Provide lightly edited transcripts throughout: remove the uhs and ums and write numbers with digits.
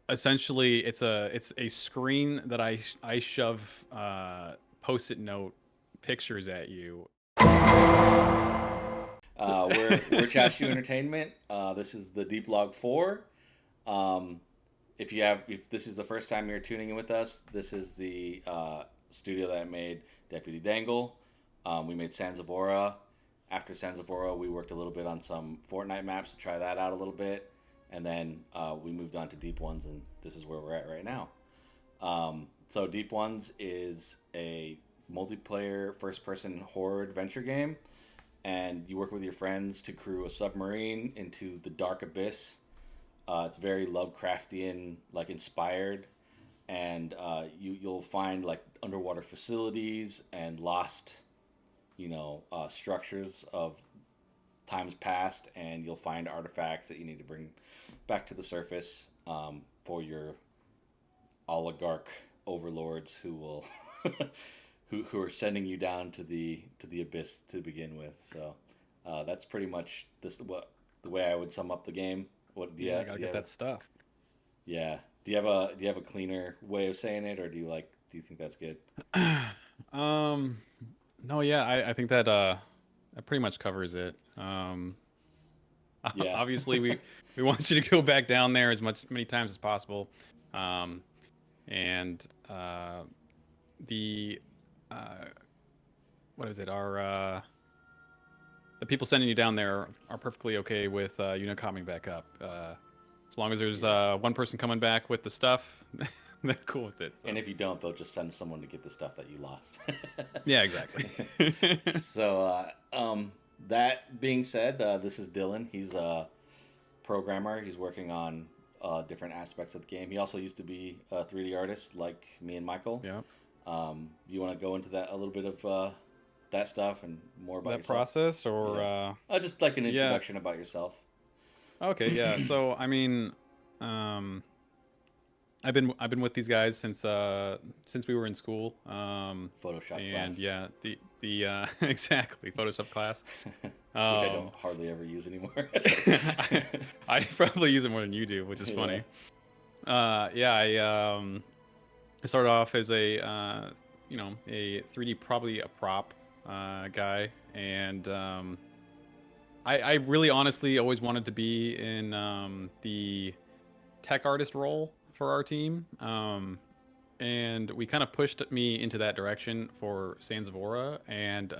essentially it's a screen that I shove post-it note pictures at you. We're Chashu Entertainment. This is the DeepLog 4. Um, if this is the first time you're tuning in with us, this is the studio that made Deputy Dangle. We made Sanzavora. After Sanzavora, we worked a little bit on some Fortnite maps to try that out a little bit, and then we moved on to Deep Ones, and this is where we're at right now. So Deep Ones is a multiplayer first-person horror adventure game, and you work with your friends to crew a submarine into the dark abyss. It's very Lovecraftian, like inspired, and you'll find like underwater facilities and lost, structures of times past, and you'll find artifacts that you need to bring back to the surface for your oligarch overlords who will who are sending you down to the abyss to begin with. So that's pretty much what the way I would sum up the game. What do you, Yeah, I gotta do you get have? that stuff. Yeah. Do you have a cleaner way of saying it, or do you think that's good? um, no, yeah, I think that that pretty much covers it. Yeah. Obviously we want you to go back down there many times as possible. Um, and the uh, what is it? Our the people sending you down there are perfectly okay with you not coming back up. As long as there's Yeah. one person coming back with the stuff, they're cool with it. And So if you don't, they'll just send someone to get the stuff that you lost. yeah, exactly. So, that being said, this is Dylan. He's a programmer. He's working on different aspects of the game. He also used to be a 3D artist like me and Michael. Yeah, You want to go into that a little bit of that stuff and more about that yourself? process or Yeah. Just like an yeah. introduction about yourself. Okay, yeah. So I mean, um, I've been with these guys since we were in school. Photoshop And class, yeah, the exactly Photoshop class. which I don't Um, hardly ever use anymore. I probably use it more than you do, which is Yeah. funny. Yeah, I started off as a 3D, probably a prop guy, and I really honestly always wanted to be in the tech artist role for our team. And we kind of pushed me into that direction for Sands of Aura, and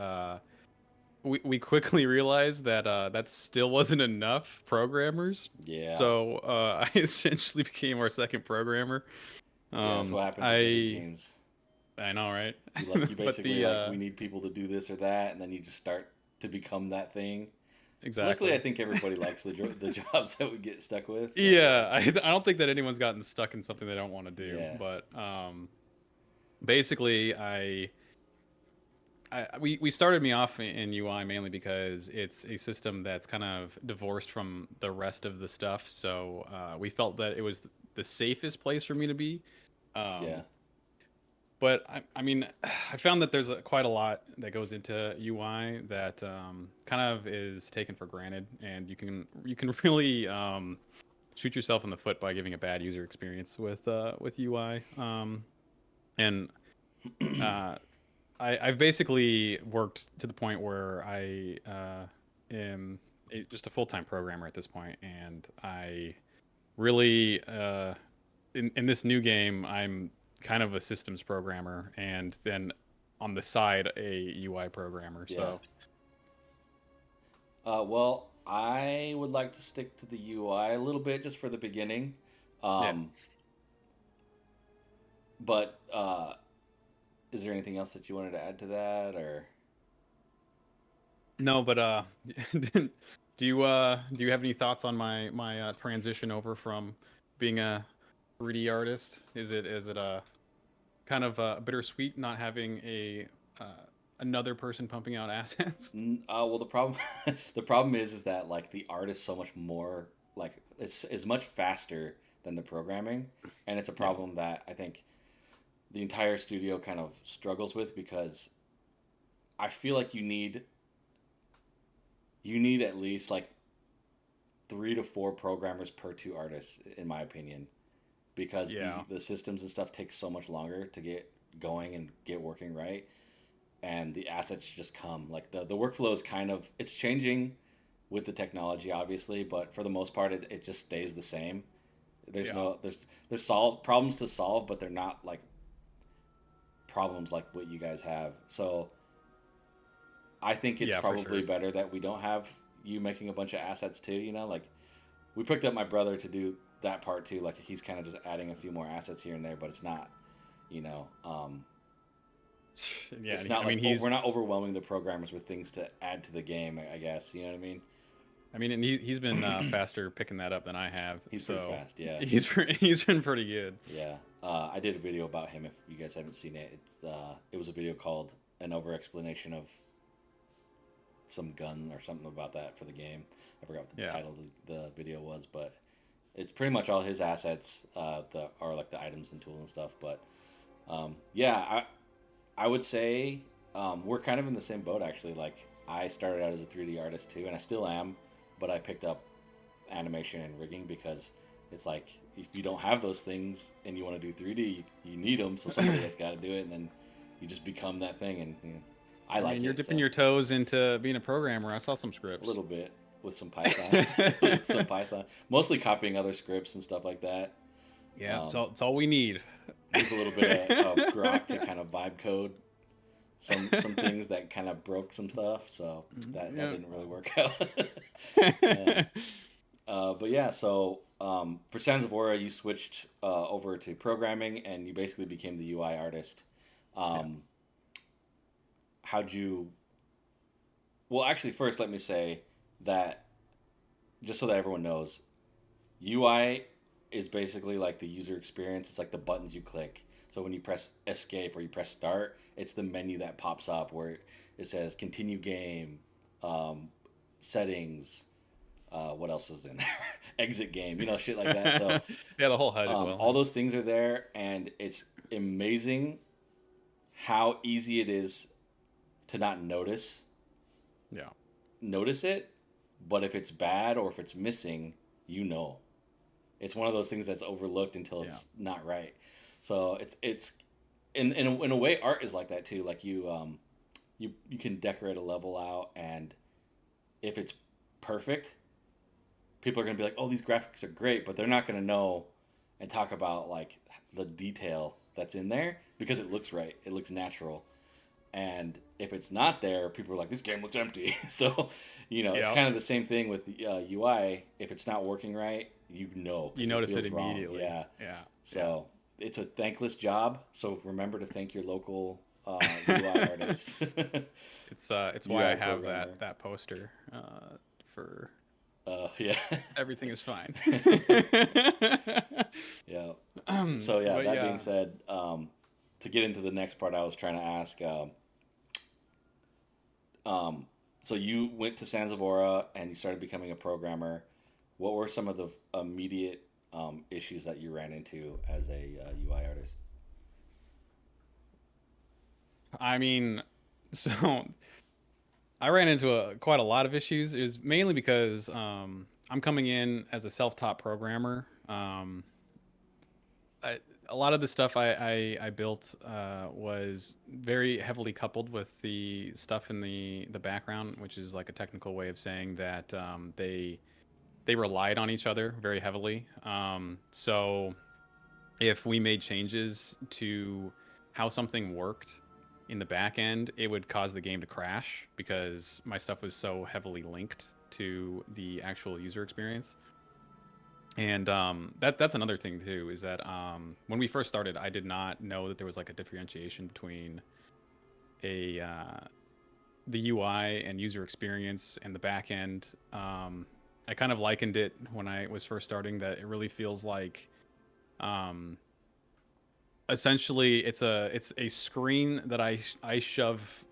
we quickly realized that that still wasn't enough programmers. Yeah. So I essentially became our second programmer. Yeah, that's what happens with indie I teams. I know, right? You But basically the like we need people to do this or that, and then you just start to become that thing. Luckily, I exactly. think everybody likes the jobs that we get stuck with. So Yeah, I don't think that anyone's gotten stuck in something they don't want to do. yeah, But basically, we started me off in UI mainly because it's a system that's kind of divorced from the rest of the stuff. So we felt that it was the safest place for me to be. yeah, Um, but I mean, I found that there's quite a lot that goes into UI that kind of is taken for granted, and you can really shoot yourself in the foot by giving a bad user experience with UI. And uh, I've basically worked to the point where I am just a full time programmer at this point, and I really in this new game I'm kind of a systems programmer, and then on the side a UI programmer. yeah. So Well, I would like to stick to the UI a little bit just for the beginning. yeah, Um, but is there anything else that you wanted to add to that, or? no, but do you have any thoughts on my transition over from being a 3D artist? Is it a kind of bittersweet not having a uh, another person pumping out assets? Well, the problem the problem is that like the art is so much more like it's much faster than the programming, and it's a Yeah, problem that I think the entire studio kind of struggles with because I feel like you need at least like 3 to 4 programmers per 2 artists in my opinion. because Yeah. the systems and stuff take so much longer to get going and get working right, and the assets just come. Like the workflow is kind of, it's changing with the technology, obviously, but for the most part, it just stays the same. There's Yeah. no there's solve problems to solve, but they're not like problems like what you guys have. So I think it's Yeah, for probably sure. better that we don't have you making a bunch of assets too. You know, like we picked up my brother to do that part too. Like he's kind of just adding a few more assets here and there, but it's not, you know, Yeah, it's not I like mean we're he's not overwhelming the programmers with things to add to the game. I guess you know what I mean. I mean and he's been faster picking that up than I have. He's pretty So fast. Yeah, he's been pretty good. yeah. I did a video about him. If you guys haven't seen it, it was a video called an over explanation of some gun or something about that for the game. I forgot what the Yeah. title of the video was, but it's pretty much all his assets that are like the items and tools and stuff. But yeah, I would say we're kind of in the same boat actually. Like I started out as a 3D artist too, and I still am, but I picked up animation and rigging because it's like if you don't have those things and you want to do 3D, you need them, so somebody has got to do it, and then you just become that thing. And you know, I I like mean, you're it dipping so your toes into being a programmer. I saw some a scripts. little bit with some Python, with some Python, mostly copying other scripts and stuff like that. Yeah, Um, it's all we need. Use a little bit of Grok to kind of vibe code some things that kind of broke some stuff, so that Yeah. didn't really work out. uh, but yeah, so for Sands of Aura, you switched over to programming, and you basically became the UI artist. Yeah. Um, how'd you? Well, actually, first let me say that just so that everyone knows, UI is basically like the user experience. It's like the buttons you click. So when you press escape or you press start, it's the menu that pops up where it says continue game, um, settings, what else is in there? Exit game, you know, shit like that. So Yeah, the whole HUD as well. all those things are there, and it's amazing how easy it is to not Yeah. notice it, but if it's bad or if it's missing, you know. It's one of those things that's overlooked until Yeah. it's not right. So it's in a way art is like that too. Like you can decorate a level out, and if it's perfect, people are gonna be like, oh, these graphics are great, but they're not gonna know and talk about like the detail that's in there because it looks right, it looks natural. And if it's not there, people are like, this game looks empty. So, you know, it's Yeah. kind of the same thing with the UI. If it's not working right, you know, You because it notice it feels wrong. immediately. Yeah. Yeah. So it's a thankless job. So remember to thank your local UI artist, It's why I UI have programmer. that poster for Yeah. everything is fine. Yeah. So yeah, But that being yeah, said, to get into the next part, I was trying to ask. So you went to Sands of Aura and you started becoming a programmer. What were some of the immediate issues that you ran into as a UI artist? I mean, so I ran into quite a lot of issues. It was mainly because I'm coming in as a self-taught programmer. A lot of the stuff I built was very heavily coupled with the stuff in the background, which is like a technical way of saying that they relied on each other very heavily. So if we made changes to how something worked in the back end, it would cause the game to crash because my stuff was so heavily linked to the actual user experience. And that's another thing too is that when we first started, I did not know that there was like a differentiation between a the UI and user experience and the back end. I kind of likened it when I was first starting that it really feels like um, essentially it's a screen that I shove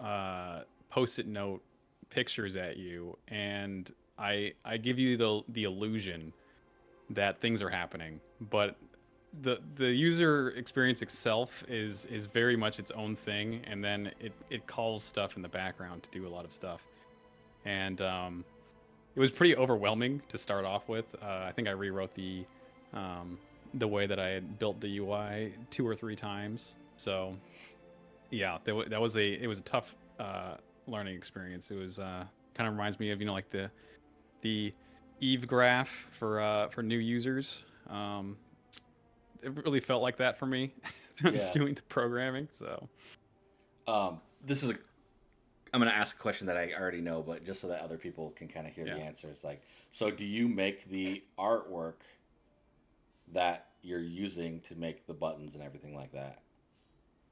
post-it note pictures at you, and I give you the illusion that things are happening, but the user experience itself is very much its own thing, and then it calls stuff in the background to do a lot of stuff, and it was pretty overwhelming to start off with. I think I rewrote um, the way that I had built the UI 2 or 3 times. So yeah, it was a tough learning experience. It was kind of reminds me of like the Eve graph for new users. It really felt like that for me. when I was Yeah. doing the programming. So This is a. I'm gonna ask a question that I already know, but just so that other people can kind of hear the yeah. answers. Like, so do you make the artwork that you're using to make the buttons and everything like that?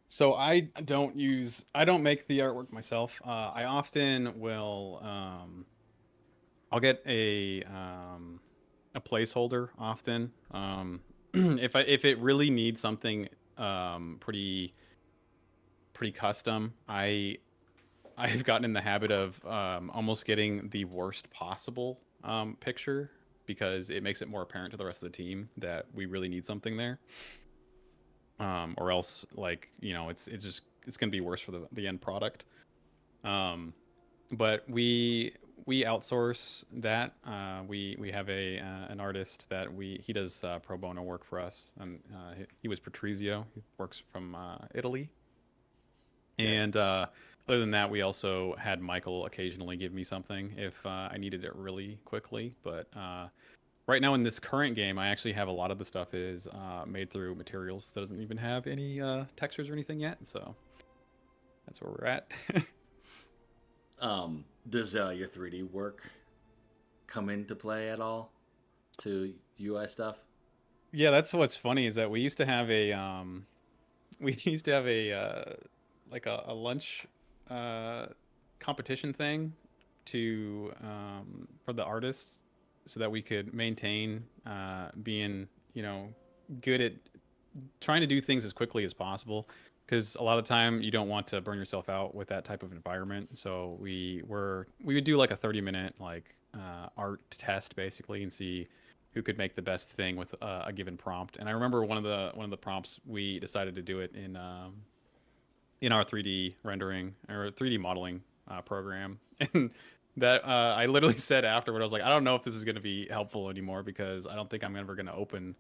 So I don't make the artwork myself. I often will I'll get a placeholder often. If it really needs something pretty custom, I've gotten in the habit of almost getting the worst possible picture because it makes it more apparent to the rest of the team that we really need something there. Or else it's gonna be worse for the end product. Um, but we outsource that. We have a an artist that he does pro bono work for us, and he was Patrizio. He works from Italy, Okay. and other than that, we also had Michael occasionally give me something if I needed it really quickly. But right now in this current game, I actually have a lot of the stuff is made through materials that doesn't even have any textures or anything yet. So that's where we're at. Does your 3D work come into play at all to UI stuff? Yeah, that's what's funny is that we used to have a we used to have a like a lunch uh competition thing to for the artists so that we could maintain being, good at trying to do things as quickly as possible because a lot of time you don't want to burn yourself out with that type of environment. So we would do like a 30-minute like art test basically and see who could make the best thing with a given prompt. And I remember one of the prompts we decided to do it in our 3D rendering or 3D modeling program. And that I literally said afterward, I was like, I don't know if this is going to be helpful anymore because I don't think I'm ever going to open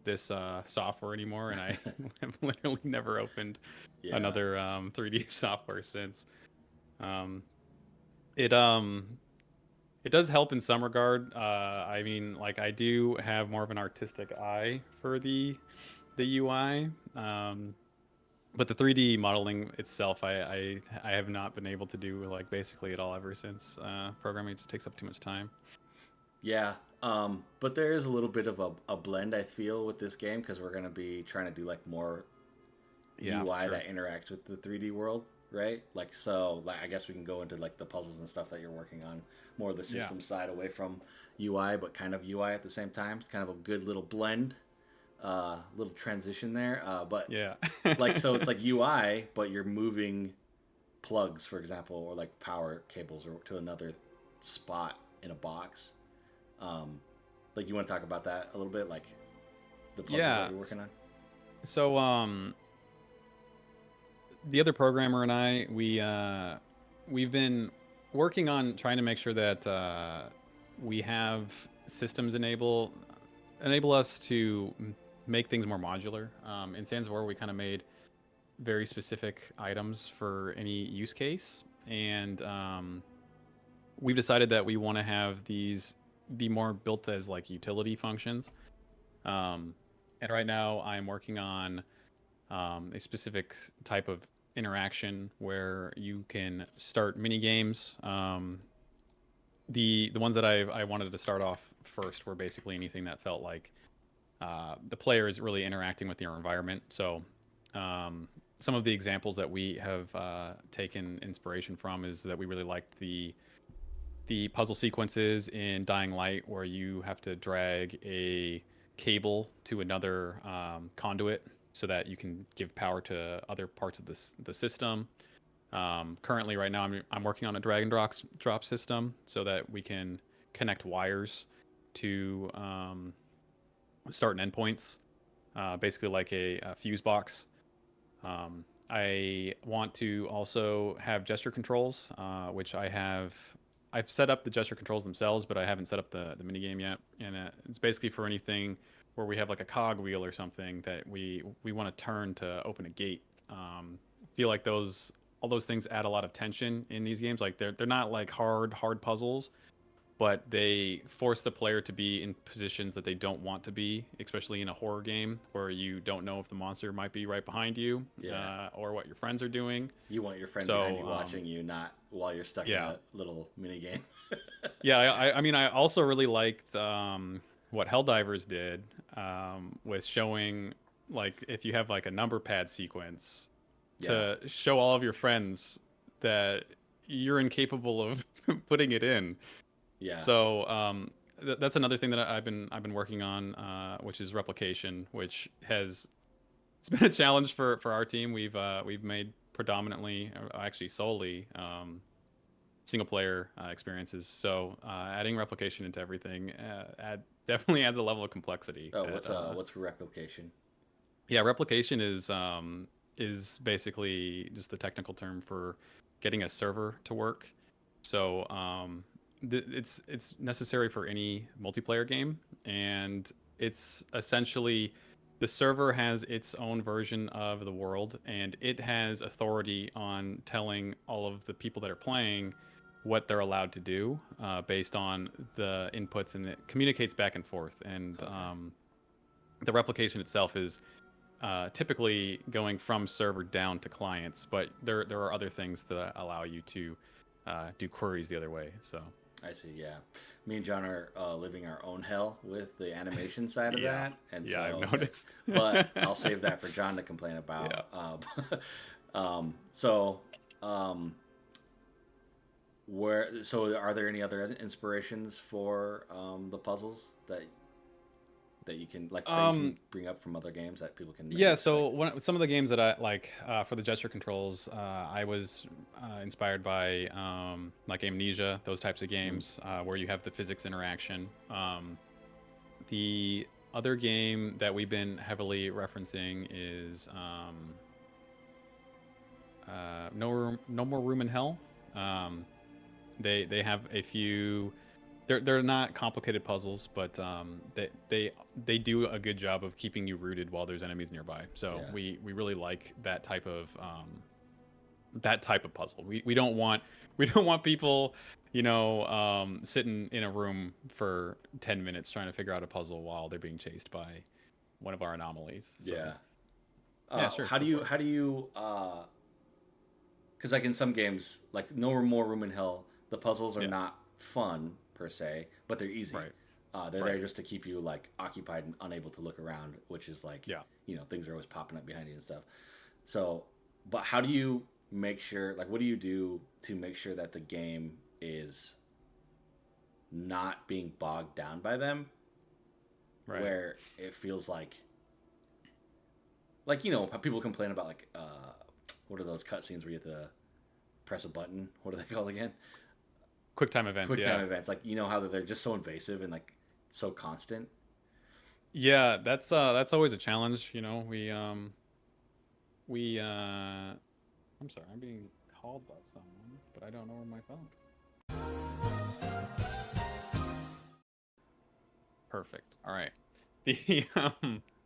this software anymore. And I have literally never opened Yeah. another 3D software since. Um, it um it does help in some regard. I mean, like I do have more of an artistic eye for the UI. But the 3D modeling itself, I have not been able to do like basically at all ever since programming just takes up too much time. Yeah. But there is a little bit of a blend I feel with this game because we're gonna be trying to do like more Yeah, for UI sure. that interacts with the 3D world, right? Like so, like I guess we can go into like the puzzles and stuff that you're working on, more of the Yeah, system side away from UI, but kind of UI at the same time. It's kind of a good little blend, little transition there. But yeah, like so, it's like UI, but you're moving plugs, for example, or like power cables or to another spot in a box. Um, like you want to talk about that a little bit, like the puzzles that yeah. you're working on. So the other programmer and I we've been working on trying to make sure that we have systems enable us to make things more modular. In Sans we kind of made very specific items for any use case, and we've decided that we want to have these be more built as like utility functions. Um, and right now, I'm working on a specific type of interaction where you can start mini games. The ones that I wanted to start off first were basically anything that felt like the player is really interacting with your environment. So um, some of the examples that we have taken inspiration from is that we really liked the puzzle sequences in Dying Light where you have to drag a cable to another conduit so that you can give power to other parts of the system. Currently, right now, I'm working on a drag and drop system so that we can connect wires to start and endpoints, basically like a fuse box. I want to also have gesture controls, which I've set up the gesture controls themselves, but I haven't set up the minigame yet. And it's basically for anything where we have like a cog wheel or something that we want to turn to open a gate. Feel like those all those things add a lot of tension in these games. Like they're not like hard puzzles, but they force the player to be in positions that they don't want to be, especially in a horror game where you don't know if the monster might be right behind you, Yeah. or what your friends are doing. You want your friend behind So you watching you, not while you're stuck in yeah, a little mini game. yeah. I mean, I also really liked what Helldivers did with showing like if you have like a number pad sequence Yeah. to show all of your friends that you're incapable of putting it in. Yeah. So that's another thing that I've been working on, which is replication, which has it's been a challenge for our team. We've made predominantly, or actually solely, single player experiences. So adding replication into everything definitely adds a level of complexity. Oh, That what's replication? yeah, replication is basically just the technical term for getting a server to work. So it's necessary for any multiplayer game, and it's essentially the server has its own version of the world, and it has authority on telling all of the people that are playing what they're allowed to do based on the inputs, and it communicates back and forth. And Okay. the replication itself is typically going from server down to clients, but there are other things that allow you to do queries the other way. So I see. Yeah, me and John are living our own hell with the animation side of yeah, that, and yeah, I've so, noticed. but I'll save that for John to complain Yeah. about. So, um, are there any other inspirations for the puzzles that you can bring up from other games that people can maybe Yeah, so expect? some of the games that I like for the gesture controls, I was inspired by like Amnesia, those types of Mm. games where you have the physics interaction. The other game that we've been heavily referencing is No More Room in Hell. Um, they have a few. They're not complicated puzzles, but they do a good job of keeping you rooted while there's enemies nearby. So Yeah. we really like that type of puzzle. We don't want we don't want people, sitting in a room for 10 minutes trying to figure out a puzzle while they're being chased by one of our anomalies. So Yeah. yeah, sure, How do go you for it. how do you because like in some games, like No More Room in Hell, the puzzles are Yeah, not fun per se, but they're easy. right, They're there right. just to keep you like occupied and unable to look around, which is like, Yeah. things are always popping up behind you and stuff. So, but how do you make sure, like, what do you do to make sure that the game is not being bogged down by them, Right. where it feels like how people complain about like what are those cutscenes where you have to press a button? What are they called again? Quick time events, Quick time yeah. events. Like how they're just so invasive and like so constant. Yeah, that's always a challenge, we I'm sorry, I'm being called by someone, but I don't know where my phone. Perfect. All right. The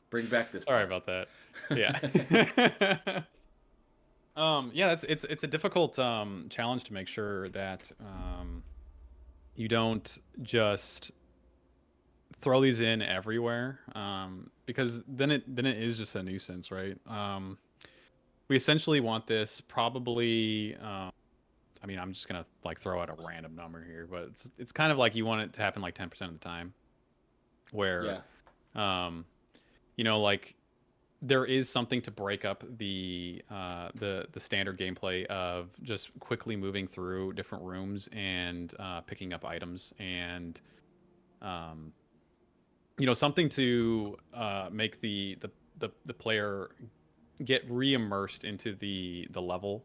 Bring back this sorry part. about that. Yeah. Yeah, it's a difficult challenge to make sure that you don't just throw these in everywhere, because then it is just a nuisance, right? We essentially want this probably. I mean, I'm just gonna like throw out a random number here, but it's kind of like you want it to happen like 10% of the time, where, Yeah. um, like there is something to break up the standard gameplay of just quickly moving through different rooms and picking up items, and um, something to make the player get re-immersed into the level,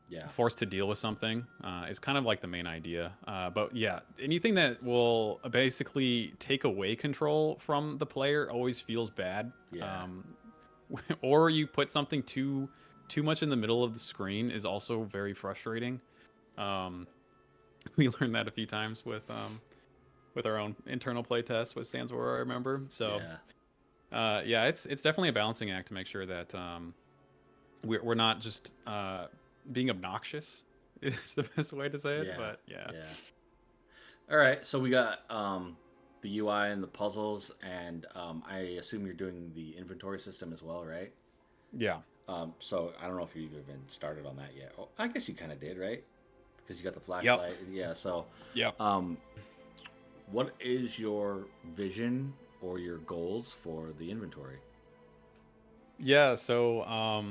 Yeah. forced to deal with something, is kind of like the main idea. But yeah, anything that will basically take away control from the player always feels bad. Yeah. Or you put something too much in the middle of the screen is also very frustrating. Um, we learned that a few times with with our own internal playtest with Sans Aurora, I remember. So Yeah. yeah, it's definitely a balancing act to make sure that we're not just being obnoxious is the best way to say it. Yeah. But yeah, Yeah. All right. So we got the UI and the puzzles, and I assume you're doing the inventory system as well, right? yeah, So I don't know if you've even started on that yet. Oh, I guess you kind of did, right? Because you got the yep, flashlight. Yeah. So, yep. um, what is your vision or your goals for the inventory? Yeah, so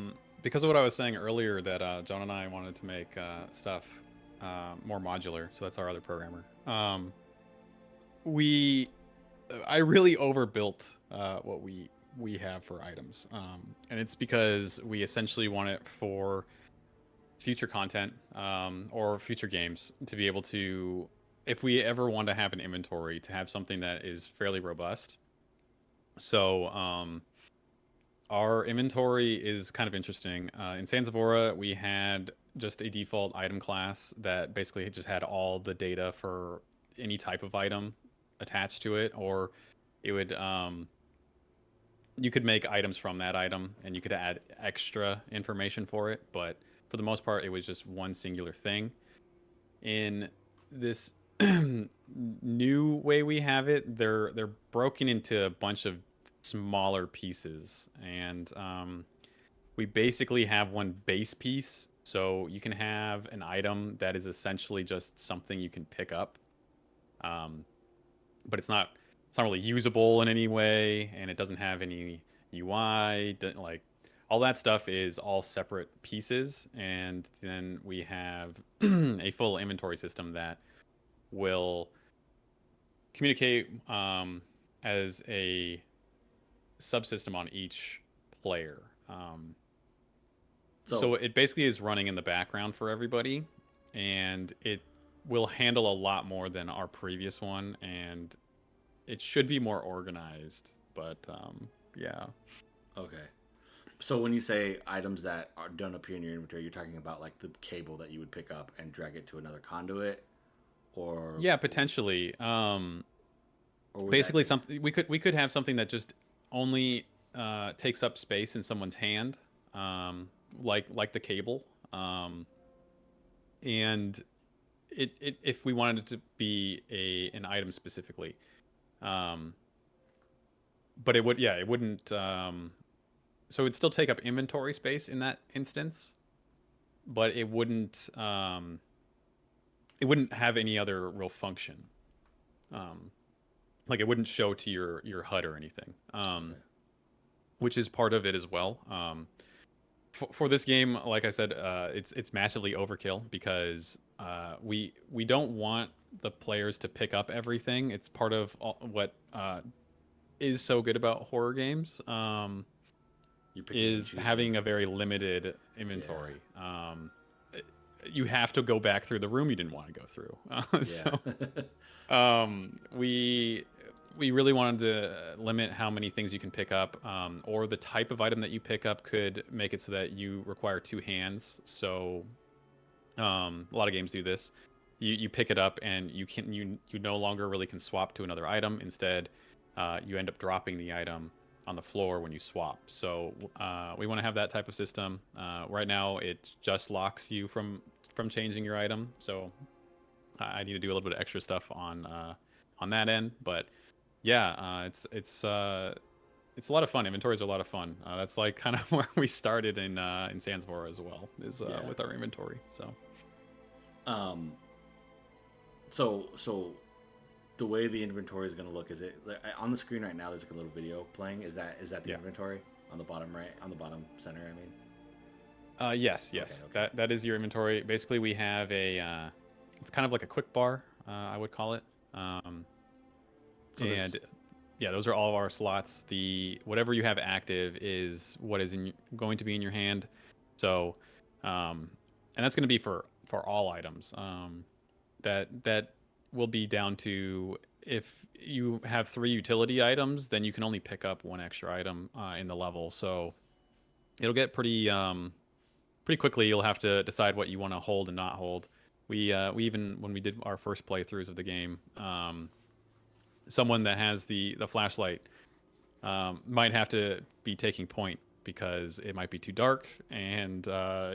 because of what I was saying earlier, that John and I wanted to make stuff more modular, so that's our other programmer. We, I really overbuilt what we have for items, and it's because we essentially want it for future content or future games to be able to, if we ever want to have an inventory, to have something that is fairly robust. So our inventory is kind of interesting. In Sans Aurora, we had just a default item class that basically just had all the data for any type of item attached to it, or it would you could make items from that item and you could add extra information for it, but for the most part, it was just one singular thing. In this new way we have it, they're broken into a bunch of smaller pieces, and we basically have one base piece. So you can have an item that is essentially just something you can pick up, um, but it's not really usable in any way, and it doesn't have any UI. Like all that stuff is all separate pieces, and then we have a full inventory system that will communicate as a subsystem on each player. So So, it basically is running in the background for everybody, and it will handle a lot more than our previous one, and it should be more organized. But yeah, okay. So when you say items that don't appear in your inventory, you're talking about like the cable that you would pick up and drag it to another conduit, or yeah, potentially. or would that? Basically, something we could have something that just only takes up space in someone's hand, like the cable, and it if we wanted it to be an item specifically. Um, but it wouldn't. So it would still take up inventory space in that instance, but it wouldn't have any other real function. Um, like it wouldn't show to your HUD or anything, Okay. which is part of it as well. For this game, like I said, it's massively overkill because we don't want the players to pick up everything. It's part of what is so good about horror games. You're picking and Is choosing. having a very limited Yeah. inventory. You have to go back through the room you didn't want to go through. Yeah. So we really wanted to limit how many things you can pick up, or the type of item that you pick up could make it so that you require two hands. So a lot of games do this. You pick it up and you no longer really can swap to another item. Instead, you end up dropping the item on the floor when you swap. So we want to have that type of system. Right now, it just locks you from changing your item. So I need to do a little bit of extra stuff on that end. But yeah, it's a lot of fun. Inventories are a lot of fun. That's like kind of where we started in Sansvora as well, is Yeah. with our inventory. So Um. So the way the inventory is going to look is it like, on the screen right now? There's like a little video playing. Is that the yeah. inventory on the bottom right, on the bottom center? I mean. Yes, Okay. yes. Okay. That is your inventory. Basically, we have it's kind of like a quick bar, I would call it. So there's And yeah, those are all of our slots. The whatever you have active is what is going to be in your hand. So, and that's going to be for all items. That will be down to, if you have three utility items, then you can only pick up one extra item in the level. So it'll get pretty quickly. You'll have to decide what you want to hold and not hold. We even when we did our first playthroughs of the game, someone that has the flashlight might have to be taking point because it might be too dark, and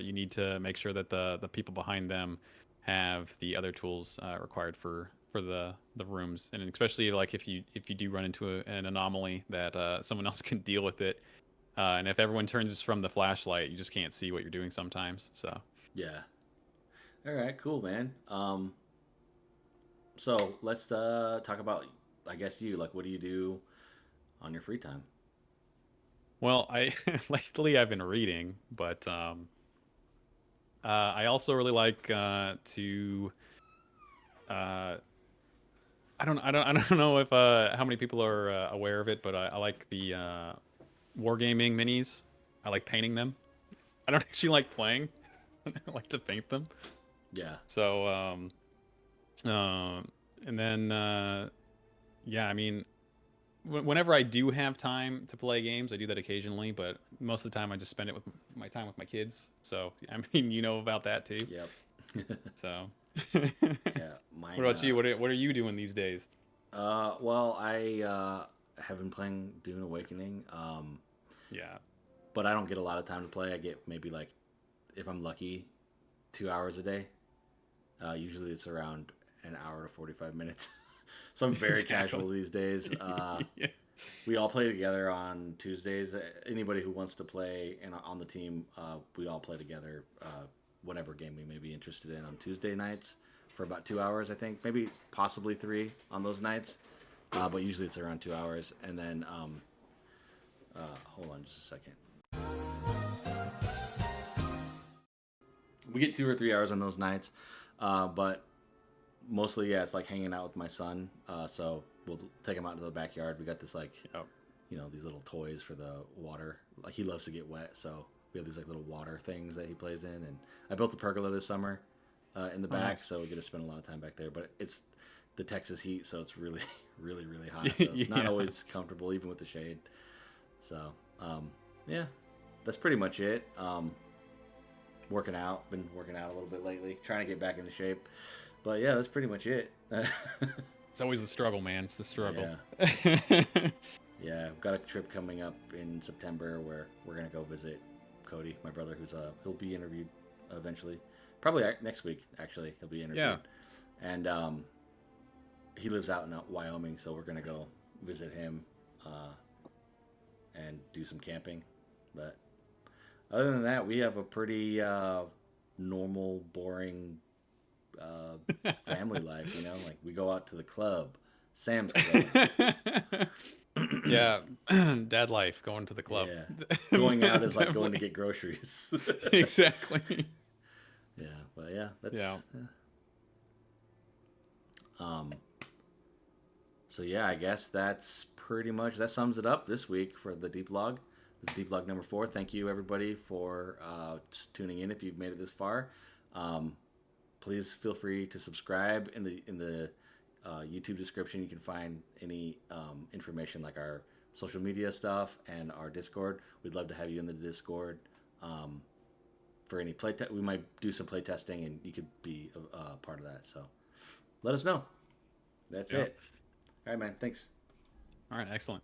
you need to make sure that the people behind them have the other tools required for the rooms, and especially like if you do run into an anomaly that someone else can deal with it. And if everyone turns from the flashlight, you just can't see what you're doing sometimes. So Yeah. All right. Cool, man. So let's talk about, I guess, you. Like, what do you do on your free time? well, I lately I've been reading, but I also really like to uh, I don't know if how many people are aware of it, but I like the wargaming minis. I like painting them. I don't actually like playing. I like to paint them. Yeah. So and then yeah, I mean, whenever I do have time to play games, I do that occasionally, but most of the time I just spend it with my time with my kids. So I mean, you know about that too. Yep. So Yeah. what Mine. about you? What are you doing these days? Well, I have been playing Dune Awakening. Yeah. But I don't get a lot of time to play. I get maybe like, if I'm lucky, 2 hours a day. Usually it's around an hour to 45 minutes. So I'm very Exactly. casual these days. Yeah. We all play together on Tuesdays. Anybody who wants to play and on the team, we all play together. Whatever game we may be interested in on Tuesday nights for about 2 hours, I think, maybe possibly three on those nights. But usually it's around 2 hours. And then, hold on just a second. We get 2 or 3 hours on those nights, but mostly, yeah, it's like hanging out with my son. So we'll take him out into the backyard. We got this like, Yep. these little toys for the water. Like he loves to get wet, so we have these like little water things that he plays in. And I built a pergola this summer in the Oh, back, nice. so we get to spend a lot of time back there. But it's the Texas heat, so it's really, really, really hot. So it's not Yeah. always comfortable, even with the shade. So yeah, that's pretty much it. Working out, been working out a little bit lately, trying to get back into shape. But yeah, that's pretty much it. It's always the struggle, man. It's the struggle. Yeah. Yeah, I've got a trip coming up in September where we're gonna go visit Cody, my brother, who's he'll be interviewed eventually, probably next week. Actually, he'll be interviewed, Yeah. and he lives out in Wyoming, so we're gonna go visit him and do some camping. But other than that, we have a pretty normal, boring family life. Like we go out to the club, Sam's Club. Yeah. Dad life, going to the club. Yeah. Going out is like going to Definitely. get groceries. Exactly. Yeah, but yeah, that's Yeah. um so yeah, I guess that's pretty much that sums it up this week for the Deep Log. This is DeepLog number 4. Thank you everybody for tuning in if you've made it this far. Um Please feel free to subscribe. In the YouTube description, you can find any information like our social media stuff and our Discord. We'd love to have you in the Discord for any play. We might do some play testing, and you could be a part of that. So let us know. That's Yeah. it. All right, man. Thanks. All right. Excellent.